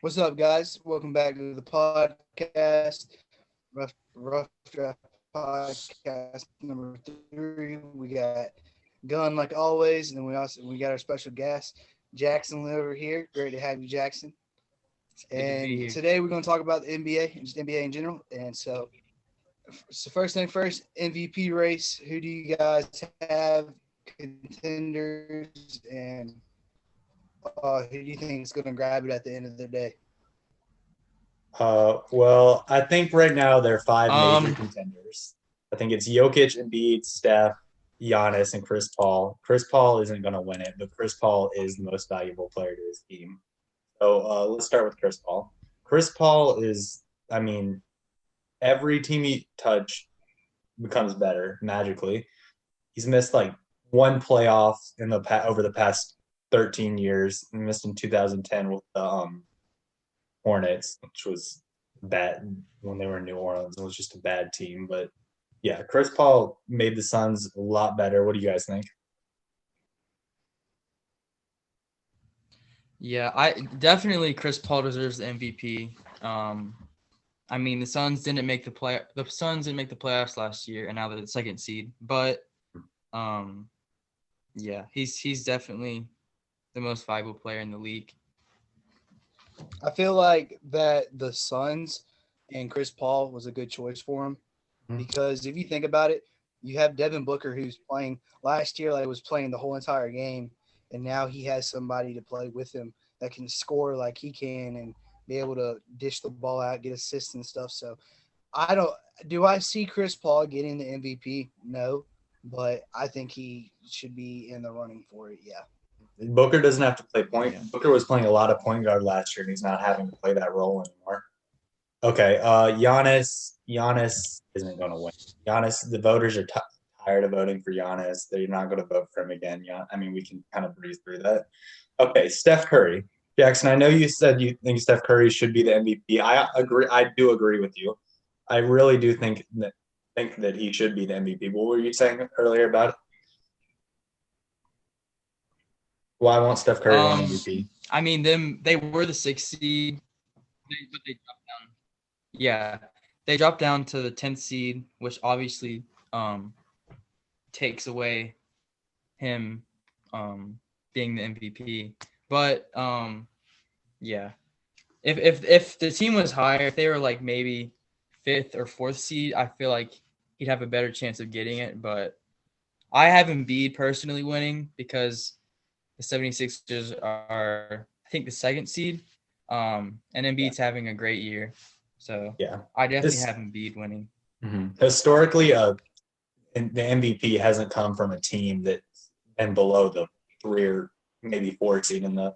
What's up, guys? Welcome back to the podcast, Rough Draft Podcast number 3. We got Gun like always, and then we got our special guest Jackson over here. Great to have you, Jackson. It's good to be And here. today we're going to talk about the NBA and just NBA in general. And so first thing first, MVP race. Who do you guys have contenders, and who do you think is going to grab it at the end of the day? Well, I think right now there are five major Um, contenders. I think it's Jokic, Embiid, Steph, Giannis, and Chris Paul. Chris Paul isn't going to win it, but Chris Paul is the most valuable player to his team. So let's start with Chris Paul. Chris Paul is, I mean, every team he touch becomes better magically. He's missed like one playoff in the over the past 13 years. He missed in 2010 with the Hornets, which was bad when they were in New Orleans. It was just a bad team. But yeah, Chris Paul made the Suns a lot better. What do you guys think? yeah, I definitely Chris Paul deserves the MVP. I mean the Suns didn't make the playoffs last year, and now they're the second seed. But um, yeah, he's definitely the most valuable player in the league. I feel like that the Suns and Chris Paul was a good choice for him because if you think about it, you have Devin Booker who's playing last year, like was playing the whole entire game, and now he has somebody to play with him that can score like he can and be able to dish the ball out, get assists and stuff. So I don't do I see Chris Paul getting the MVP? No, but I think he should be in the running for it. Yeah. Booker doesn't have to play point. Yeah. Booker was playing a lot of point guard last year, and he's not having to play that role anymore. Okay, Giannis isn't going to win. Giannis, the voters are tired of voting for Giannis. They're not going to vote for him again. I mean, we can kind of breeze through that. Okay, Steph Curry. Jackson, I know you said you think Steph Curry should be the MVP. I agree. I do agree with you. I really do think that he should be the MVP. What were you saying earlier about it? Why won't Steph Curry win Um, MVP? I mean they were the sixth seed, but they dropped down. Yeah, they dropped down to the 10th seed, which obviously um takes away him being the MVP. But yeah, if the team was higher, if they were like maybe fifth or fourth seed, I feel like he'd have a better chance of getting it. But I have Embiid personally winning because the 76ers are, I think, the second seed, and Yeah, Embiid's having a great year. So yeah. I definitely This have Embiid winning. historically, and the MVP hasn't come from a team that's been below the three or maybe four seed in the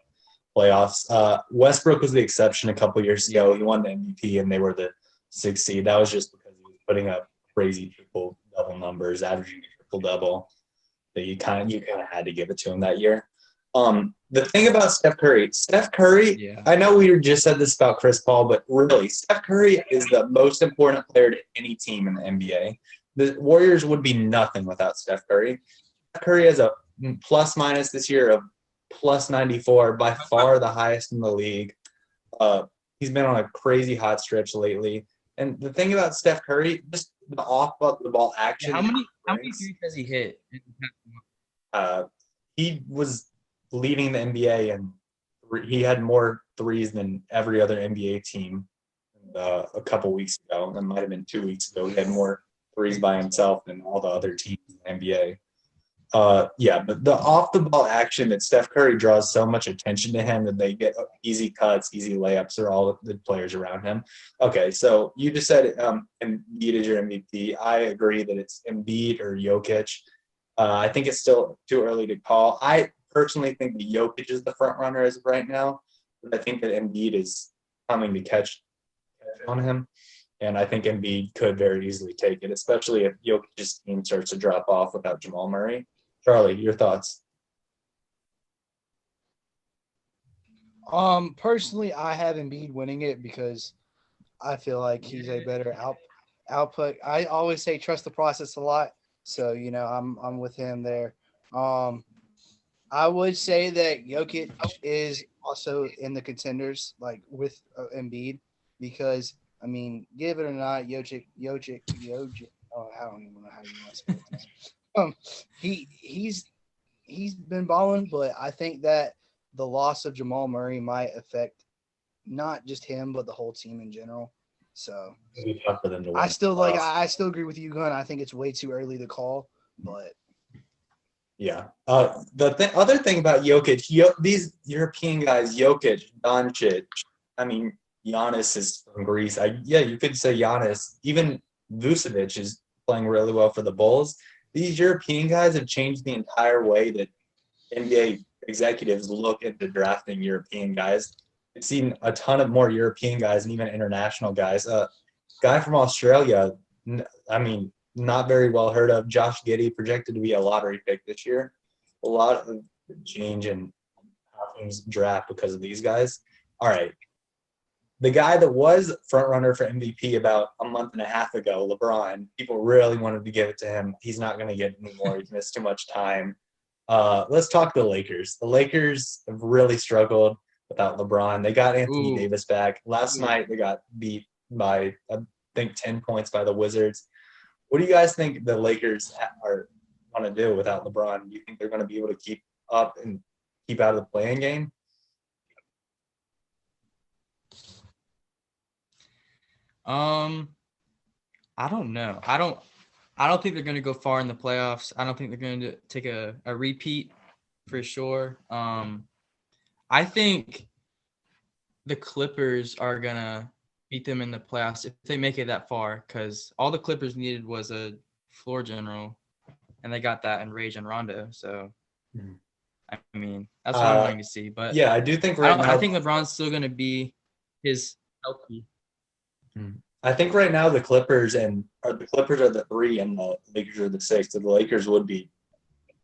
playoffs. Westbrook was the exception a couple years ago. He won the MVP and they were the sixth seed. That was just because he was putting up crazy triple double numbers, averaging a triple double. That you kind of had to give it to him that year. The thing about Steph Curry, Yeah. I know we just said this about Chris Paul, but really, Steph Curry is the most important player to any team in the NBA. The Warriors would be nothing without Steph Curry. Steph Curry has a plus minus this year of plus 94, by far the highest in the league. Uh, he's been on a crazy hot stretch lately. And the thing about Steph Curry, just the off the ball Yeah, action how that many he how many brings. threes has he hit? Uh, he was leading the NBA and he had more threes than every other NBA team a couple weeks ago. That might have been 2 weeks ago. He had more threes by himself than all the other teams in the NBA. Yeah, but the off the ball action that Steph Curry draws so much attention to him that they get easy cuts, easy layups, or all the players around him. Okay, so you just said Embiid is your MVP. I agree that it's Embiid or Jokic. I think it's still too early to call. I personally think that Jokic is the front runner as of right now, but I think that Embiid is coming to catch on him, and I think Embiid could very easily take it, especially if Jokic's team starts to drop off without Jamal Murray. Charlie, your thoughts? Personally, I have Embiid winning it because I feel like he's a better output. I always say trust the process a lot, so I'm with him there. Um, I would say that Jokic is also in the contenders, like with Embiid, because I mean, give it or not, Jokic. Oh, I don't even know how you want to say his name. Um, he's been balling, but I think that the loss of Jamal Murray might affect not just him, but the whole team in general. So It'll be tough for them to I win. still like I still agree with you, Gunn. I think it's way too early to call, but Yeah. The other thing about Jokic, these European guys, Jokic, Doncic, I mean, Giannis is from Greece. You could say Giannis. Even Vucevic is playing really well for the Bulls. These European guys have changed the entire way that NBA executives look into drafting European guys. I've seen a ton of more European guys and even international guys. Guy from Australia, I mean, not very well heard of. Josh Giddey projected to be a lottery pick this year. A lot of change in how things draft because of these guys. All right. The guy that was front runner for MVP about a month and a half ago, LeBron, people really wanted to give it to him. He's not going to get it anymore. He's missed too much time. Let's talk the Lakers. The Lakers have really struggled without LeBron. They got Anthony Davis back. Last night they got beat by, I think, 10 points by the Wizards. What do you guys think the Lakers are going to do without LeBron? Do you think they're going to be able to keep up and keep out of the playing game? I don't know. I don't think they're going to go far in the playoffs. I don't think they're going to take a repeat for sure. I think the Clippers are going to beat them in the playoffs if they make it that far, because all the Clippers needed was a floor general, and they got that in Rage and Rondo. So, I mean, that's what I'm wanting to see. But yeah, I do think I think LeBron's still going to be his healthy. I think right now the Clippers are the 3 and the Lakers are the 6. So the Lakers would be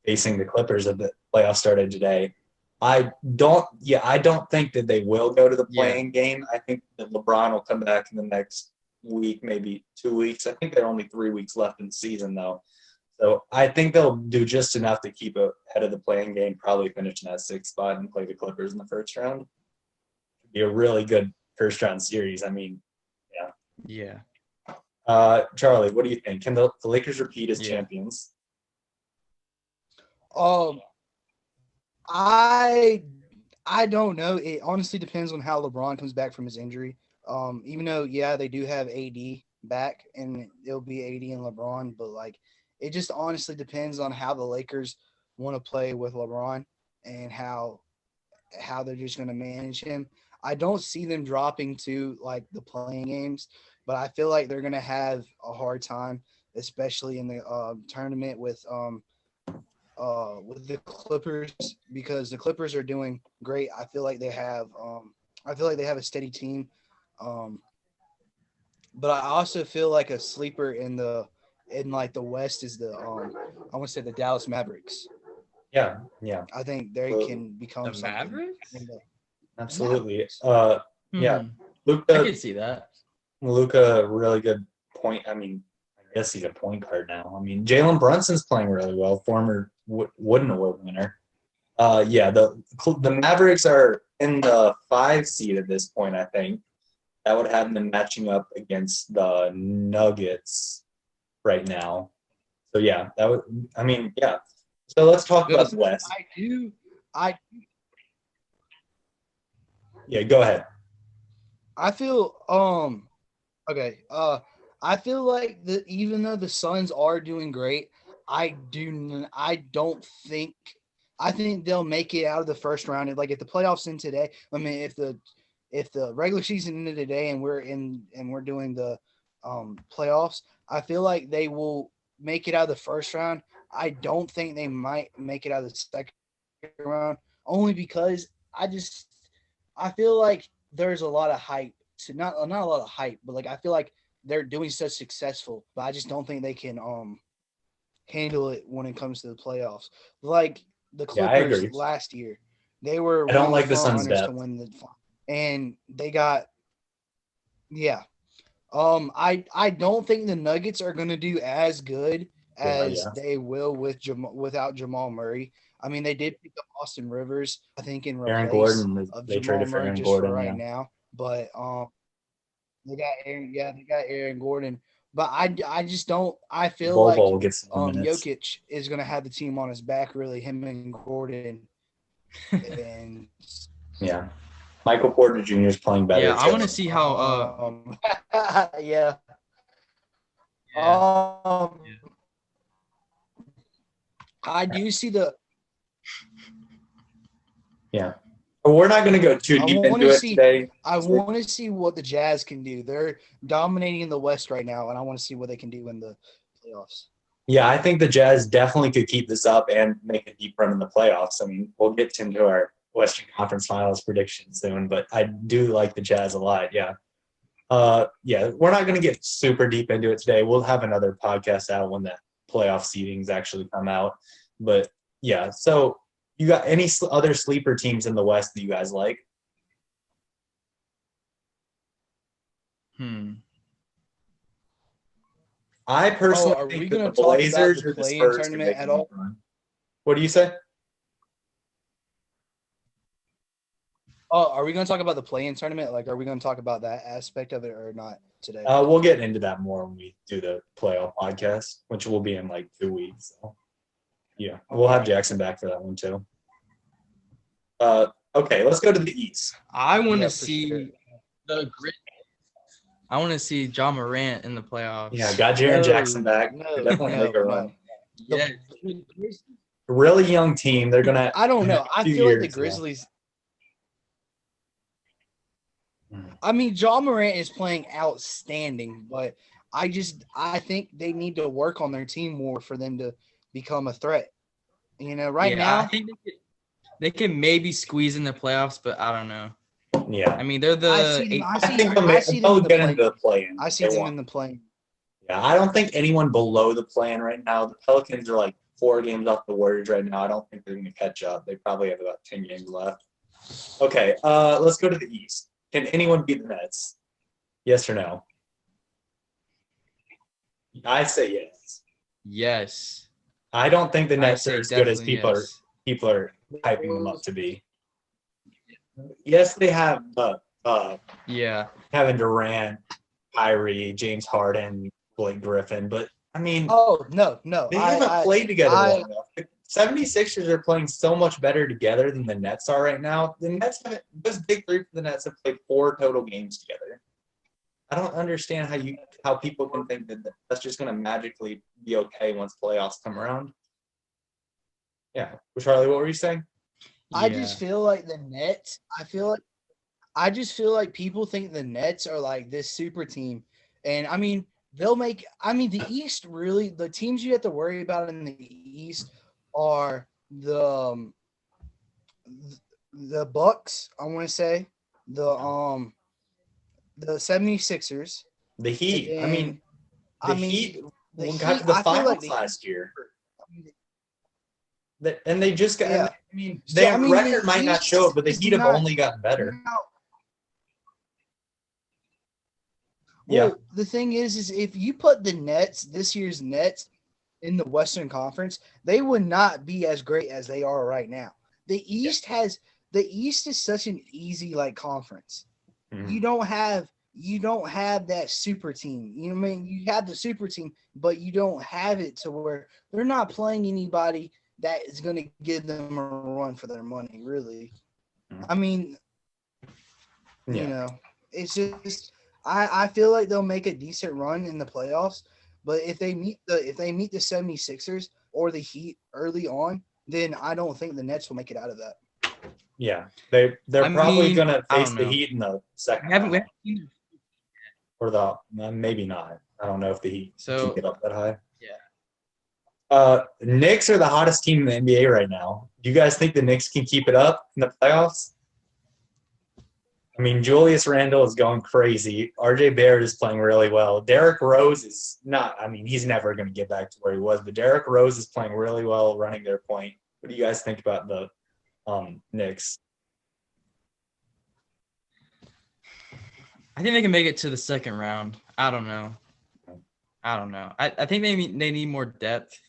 facing the Clippers if the playoffs started today. I don't think that they will go to the playing game. I think that LeBron will come back in the next week, maybe 2 weeks. I think there are only 3 weeks left in the season though. So I think they'll do just enough to keep ahead of the playing game, probably finish in that 6th spot and play the Clippers in the first round. It'd be a really good first round series. I mean, yeah. Charlie, what do you think? Can the Lakers repeat as champions? I don't know. It honestly depends on how LeBron comes back from his injury. Even though they do have AD back and it'll be AD and LeBron, but like it just honestly depends on how the Lakers want to play with LeBron and how they're just going to manage him. I don't see them dropping to like the playing games, but I feel like they're going to have a hard time, especially in the tournament with the Clippers, because the Clippers are doing great. I feel like they have a steady team. But I also feel like a sleeper in the West is the I want to say the Dallas Mavericks. Yeah. I think they can become the Mavericks. Absolutely. Mavericks. Yeah. Luka, I can see that. Luka, really good point. I mean, I guess he's a point guard now. I mean, Jalen Brunson's playing really well, former Wooden Award winner. The Mavericks are in the 5 seed at this point, I think. That would have them matching up against the Nuggets right now. So, So let's talk about the West. Yeah, go ahead. I feel okay. I feel like even though the Suns are doing great, I think they'll make it out of the first round. Like if the playoffs end today, I mean if the regular season ended today and we're doing the playoffs, I feel like they will make it out of the first round. I don't think they might make it out of the second round, only because I feel like there's a lot of hype to not a lot of hype, but like I feel like they're doing so successful, but I just don't think they can handle it when it comes to the playoffs. Like the Clippers last year, they were I don't like the Suns' depth to win the and they got I don't think the Nuggets are going to do as good as they will without Jamal Murray. I mean, they did pick up Austin Rivers, I think, in Aaron replace Gordon. of They Jamal traded for Murray Aaron just for Gordon. right Yeah. now. But they got Aaron Gordon. But I just don't. I feel Bol like Bol gets some minutes. Jokic is going to have the team on his back, really, him and Gordon. And Yeah. Michael Porter Jr. is playing better. Yeah, I want to too. see how. Yeah. Yeah. I do see the. Yeah. But we're not going to go too I deep wanna into it see- today. I want to see what the Jazz can do. They're dominating the West right now, and I want to see what they can do in the playoffs. Yeah, I think the Jazz definitely could keep this up and make a deep run in the playoffs. I mean, we'll get into our Western Conference Finals prediction soon, but I do like the Jazz a lot. Yeah. Yeah, we're not going to get super deep into it today. We'll have another podcast out when the playoff seedings actually come out. But yeah, so you got any other sleeper teams in the West that you guys like? I personally are we think that gonna the talk about Blazers the or the play-in Spurs can tournament make a at deep all? run. What do you say? Oh, are we going to talk about the play-in tournament? Like, are we going to talk about that aspect of it or not today? We'll get into that more when we do the playoff podcast, which will be in like 2 weeks. So, yeah, we'll have Jackson back for that one too. Okay, let's go to the East. I want Yeah, to for see sure. the grit. I want to see John Morant in the playoffs. Yeah, got Jaren Jackson back. No, Definitely make a run. Yeah. Really young team. They're gonna. I don't know. I feel like the years, yeah. Grizzlies. I mean, John Morant is playing outstanding, but I think they need to work on their team more for them to become a threat. You know, right I now, think they can maybe squeeze in the playoffs, but I don't know. Yeah, I mean, they're the I see them. I think I see them they'll in the get play. into the play-in. I see They them won't. in the play. Yeah, I don't think anyone below the play-in right now. The Pelicans are like 4 games off the Warriors right now. I don't think they're going to catch up. They probably have about 10 games left. Okay, let's go to the East. Can anyone beat the Nets? Yes or no? I say yes. yes. I don't think the I Nets say are as good as definitely people are hyping them up to be. Yes, they have Yeah. Kevin Durant, Kyrie, James Harden, Blake Griffin, but I mean, Oh no. they haven't played together I- long enough. The 76ers are playing so much better together than the Nets are right now. The Nets haven't, those big three for the Nets have played 4 total games together. I don't understand how people can think that that's just going to magically be okay once playoffs come around. Yeah, Charlie, what were you saying? I just feel like the Nets. I just feel like people think the Nets are like this super team, and I mean they'll make. I mean the East really. The teams you have to worry about in the East are the Bucks. I want to say the 76ers. The Heat. And I mean, the Heat the got Heat, to the I feel like finals the last Heat- year. And they just got. Yeah. I mean, So, their I mean, record the might not East show it, but the is Heat have not- only gotten better. Now, Yeah. Well, the thing is if you put the Nets, this year's Nets, in the Western Conference, they would not be as great as they are right now. The East is such an easy conference. Mhm. You don't have that super team. You know what I mean? You have the super team, but you don't have it to where they're not playing anybody that is going to give them a run for their money, really. Mhm. I mean, Yeah. you know, it's just I feel like they'll make a decent run in the playoffs, but if they meet the 76ers or the Heat early on, then I don't think the Nets will make it out of that. Yeah. They're probably mean, going to I face don't the know. Heat in the second We haven't round. seen Or the maybe not. I don't know if the Heat So- can get up that high. Yeah. Knicks are the hottest team in the NBA right now. Do you guys think the Knicks can keep it up in the playoffs? I mean, Julius Randle is going crazy. RJ Barrett is playing really well. Derrick Rose is not. I mean, he's never going to get back to where he was. But Derrick Rose is playing really well, running their point. What do you guys think about the Knicks? I think they can make it to the second round. I don't know. I think they need more depth.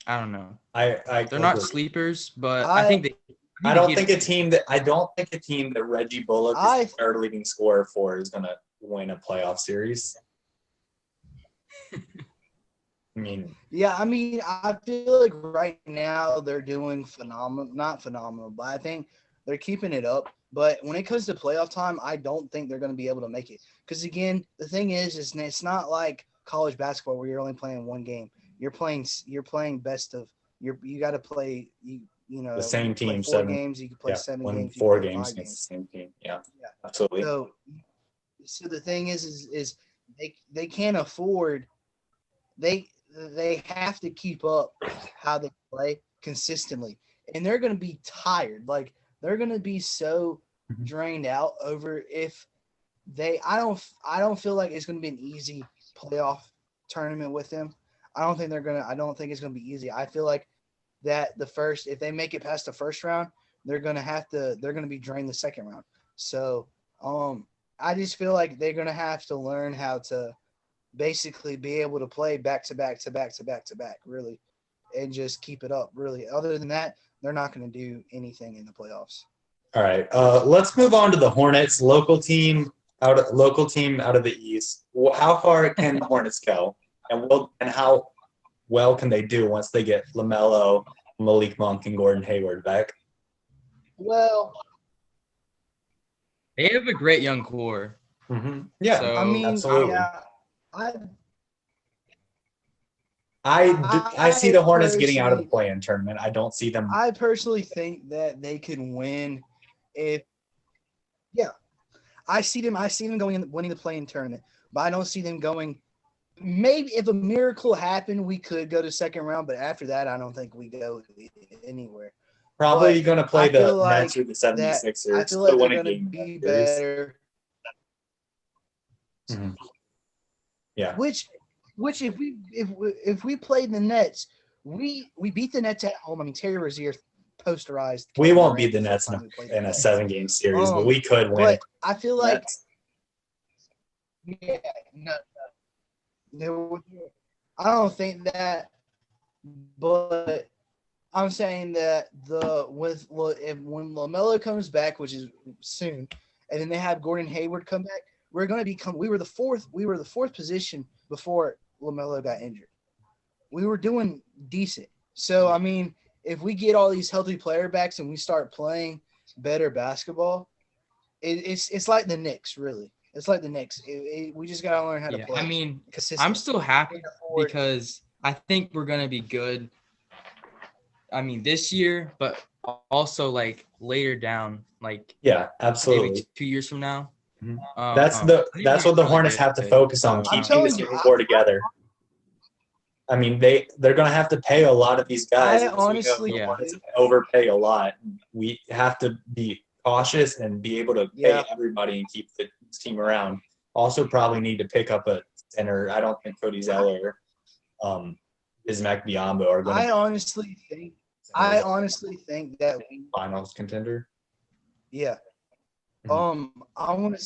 I don't know. I They're not agree. sleepers, but I think they. I don't think a team that Reggie Bullock is the third leading scorer for is gonna win a playoff series. I mean, I feel like right now they're doing phenomenal, not phenomenal, but I think they're keeping it up. But when it comes to playoff time, I don't think they're going to be able to make it. Because again, the thing is it's not like college basketball where you're only playing one game. You're playing best of. You got to play. The same you play team, 4 games. You can play 7 win games. 4 you can play games 5 against the same team. Yeah, Yeah. absolutely. So the thing is they can't afford they have to keep up how they play consistently, and they're going to be tired. Like they're going to be so drained out over if they. I don't feel like it's going to be an easy playoff tournament with them. I don't think it's going to be easy. I feel like that if they make it past the first round, they're going to be drained the second round. So, I just feel like they're going to have to learn how to basically be able to play back to back, really, and just keep it up, really. Other than that, they're not going to do anything in the playoffs. All right, let's move on to the Hornets, local team out of the East. How far can the Hornets go, and how well can they do once they get LaMelo, Malik Monk, and Gordon Hayward back? Well, they have a great young core. Mm-hmm. Yeah, so, absolutely. Yeah, I see the Hornets getting out of the play-in tournament. I don't see them. I personally think that they can win I see them winning the play-in tournament, but I don't see them going. Maybe if a miracle happened, we could go to second round, but after that, I don't think we go anywhere. Probably going to play the Nets or the 76ers. I feel like they're going to be better. Mm-hmm. Yeah. Which if we played the Nets, we beat the Nets at home. I mean, Terry Rozier posterized. We won't beat the Nets in a 7-game series, but we could win. But I feel like no, I don't think that. But I'm saying that when LaMelo comes back, which is soon, and then they have Gordon Hayward come back, we're going to become. We were the fourth position before LaMelo got injured. We were doing decent. So I mean, if we get all these healthy player backs and we start playing better basketball, it's like the Knicks, really. It's like the Knicks. We just got to learn how to play. I mean, I'm still happy because I think we're going to be good. I mean, this year, but also like later down, like absolutely, maybe 2 years from now. Mm-hmm. That's what the Hornets have to focus on, keeping this core together. I mean, they're going to have to pay a lot of these guys. I honestly overpay a lot. We have to be cautious and be able to pay everybody and keep the team around. Also, probably need to pick up a center. I don't think Cody Zeller, Bismack Biyombo are going to. I honestly think that finals contender. Yeah. Mm-hmm. I want to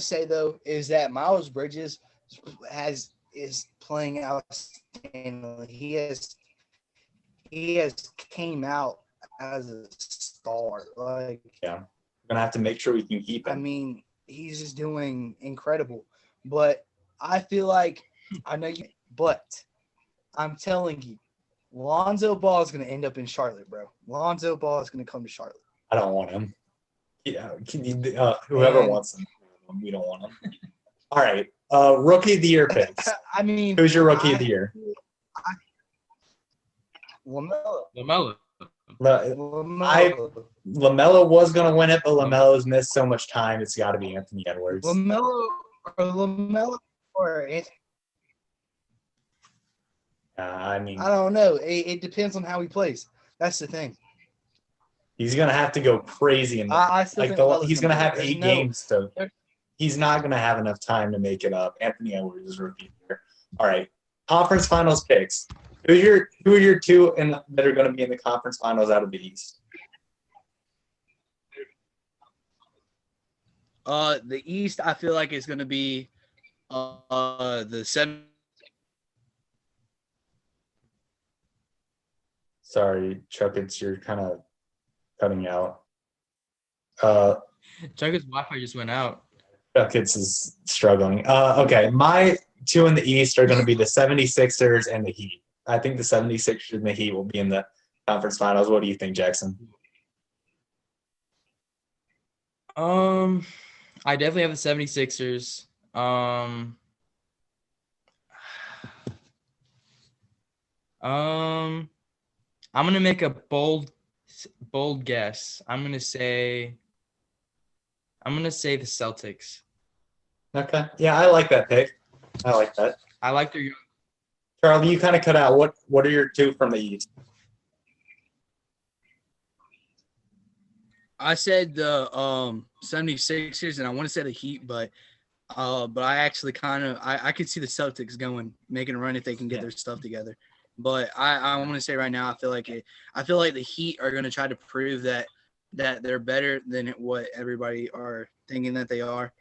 say though is that Miles Bridges is playing outstandingly. He has came out as a star. Like we're gonna have to make sure we can keep him. I mean, he's just doing incredible. But I feel like but I'm telling you, Lonzo Ball is gonna end up in Charlotte, bro. Lonzo Ball is gonna come to Charlotte. I don't want him. Yeah, whoever wants him, we don't want him. All right, rookie of the year picks. I mean, who's your rookie of the year? LaMelo. LaMelo was going to win it, but LaMelo's missed so much time. It's got to be Anthony Edwards. LaMelo or Anthony. I mean, I don't know. It depends on how he plays. That's the thing. He's going to have to go crazy. He's going to have 8 games. So he's not going to have enough time to make it up. Anthony Edwards is rookie here. All right. Conference finals picks. Who are your two that are going to be in the conference finals out of the East? The East, I feel like is going to be the 7. Sorry, Chuck, you're kind of cutting out. Chuck's Wi-Fi just went out. Chuck is struggling. Okay, my two in the East are going to be the 76ers and the Heat. I think the 76ers and the Heat will be in the conference finals. What do you think, Jackson? I definitely have the 76ers. I'm gonna make a bold guess. I'm gonna say the Celtics. Okay. Yeah, I like that pick. I like that. I like their young. Charlie, you kind of cut out. What are your two from the East? I said the 76ers, and I want to say the Heat, but I actually kind of I could see the Celtics making a run if they can get their stuff together. But I want to say right now, I feel like the Heat are going to try to prove that they're better than what everybody are thinking that they are,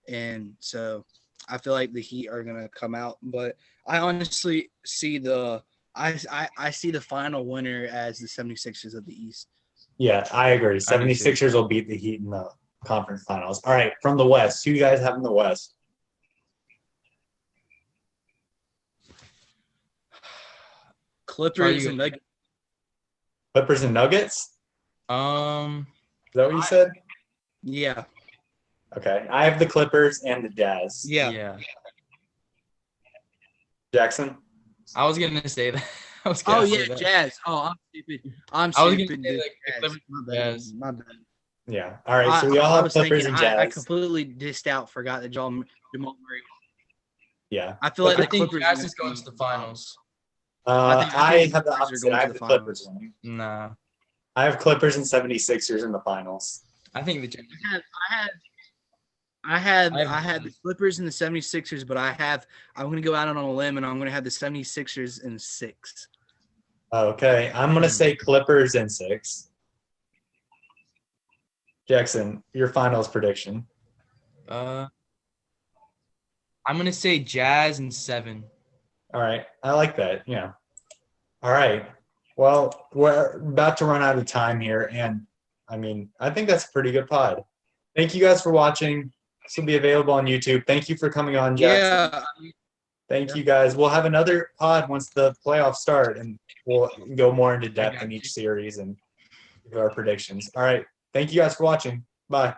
and so I feel like the Heat are going to come out. But I honestly see I see the final winner as the 76ers of the East. Yeah, I agree. 76ers will beat the Heat in the conference finals. All right, from the West, who you guys have in the West? Clippers and Nuggets. Clippers and Nuggets? Is that what you said? Yeah. Okay, I have the Clippers and the Jazz. Yeah. Jackson? I was gonna say that. Jazz. Oh, I'm stupid. I was gonna say the Clippers and Jazz. My bad. Yeah. All right, so we all have Clippers and Jazz. I completely forgot that Jamal Murray. Yeah. I feel like the Clippers Jazz is going to the finals. I have the opposite. I have the Clippers winning. Nah. I have Clippers and 76ers in the finals. I think the Jazz. I had the Clippers and the 76ers, but I'm going to go out on a limb, and I'm going to have the 76ers in 6. Okay, I'm going to say Clippers in 6. Jackson, your finals prediction. I'm going to say Jazz in 7. All right, I like that. Yeah. All right. Well, we're about to run out of time here, and I think that's a pretty good pod. Thank you guys for watching. This will be available on YouTube. Thank you for coming on, Jackson. Yeah. Thank you guys. We'll have another pod once the playoffs start, and we'll go more into depth in each series and give our predictions. All right. Thank you guys for watching. Bye.